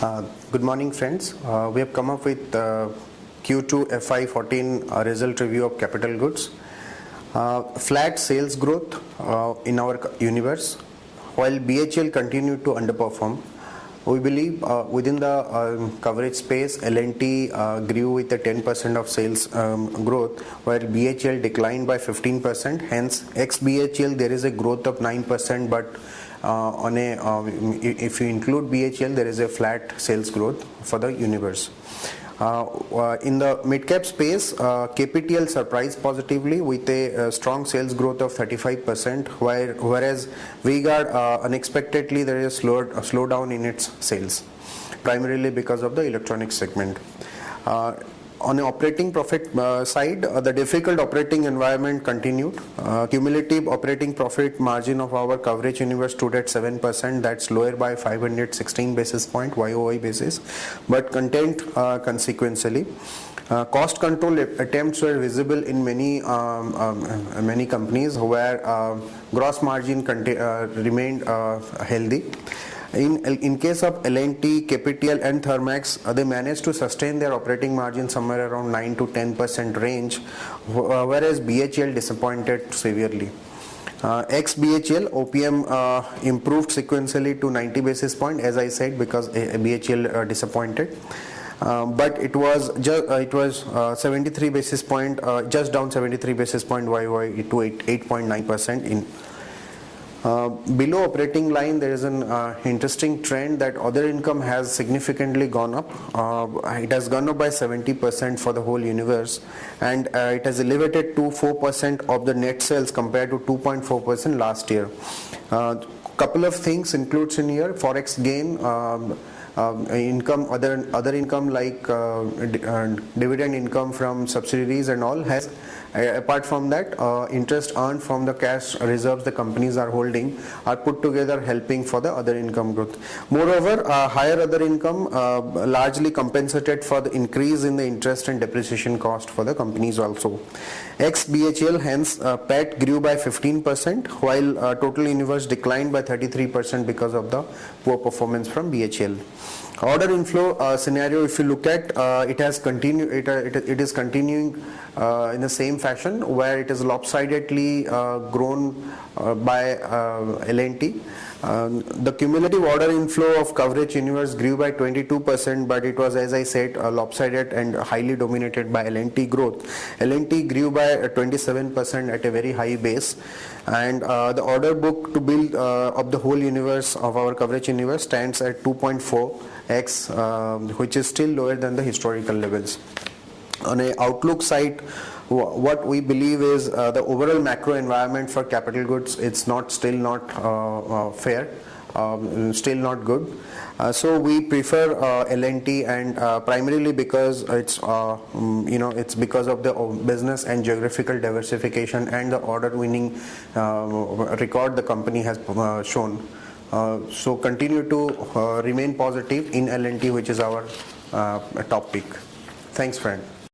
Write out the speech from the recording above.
Good morning, friends. We have come up with Q2 FY14 result review of capital goods. Flat sales growth in our universe, while BHEL continued to underperform. We believe within the coverage space, L&T grew with a 10% of sales growth, while BHEL declined by 15%. Hence, ex-BHEL there is a growth of 9%, but if you include BHEL, there is a flat sales growth for the universe. In the mid-cap space, KPTL surprised positively with a strong sales growth of 35%, whereas V-Guard unexpectedly there is a slowdown in its sales, primarily because of the electronics segment. On the operating profit side, the difficult operating environment continued. Cumulative operating profit margin of our coverage universe stood at 7%. That's lower by 516 basis point YOY basis, but contained consequentially. Cost control attempts were visible in many companies where gross margin remained healthy. In case of L&T, KPTL and Thermax, they managed to sustain their operating margin somewhere around 9 to 10% range, whereas BHEL disappointed severely. Ex-BHEL, OPM improved sequentially to 90 basis point, as I said, because BHEL disappointed. But it was 73 basis point, just down 73 basis point YOY to 8.9% in. Below operating line, there is an interesting trend that other income has significantly gone up. It has gone up by 70% for the whole universe, and it has elevated to 4% of the net sales compared to 2.4% last year. Couple of things includes in here: forex gain, income, other income like dividend income from subsidiaries and all has. Apart from that, interest earned from the cash reserves the companies are holding are put together, helping for the other income growth. Moreover, higher other income largely compensated for the increase in the interest and depreciation cost for the companies also. Ex-BHEL, hence PAT grew by 15%, while total universe declined by 33% because of the poor performance from BHEL. Order inflow scenario, if you look at, it has continued. It is continuing in the same fashion, where it is lopsidedly grown by L&T. The cumulative order inflow of coverage universe grew by 22%, but it was, as I said, lopsided and highly dominated by L&T growth. L&T grew by 27% at a very high base, and the order book to build of the whole universe of our coverage universe stands at 2.4x, which is still lower than the historical levels. On a outlook side, what we believe is the overall macro environment for capital goods, it's still not fair, still not good. So we prefer L&T, and primarily because it's it's because of the business and geographical diversification and the order winning record the company has shown. So continue to remain positive in L&T, which is our top pick. Thanks, friend.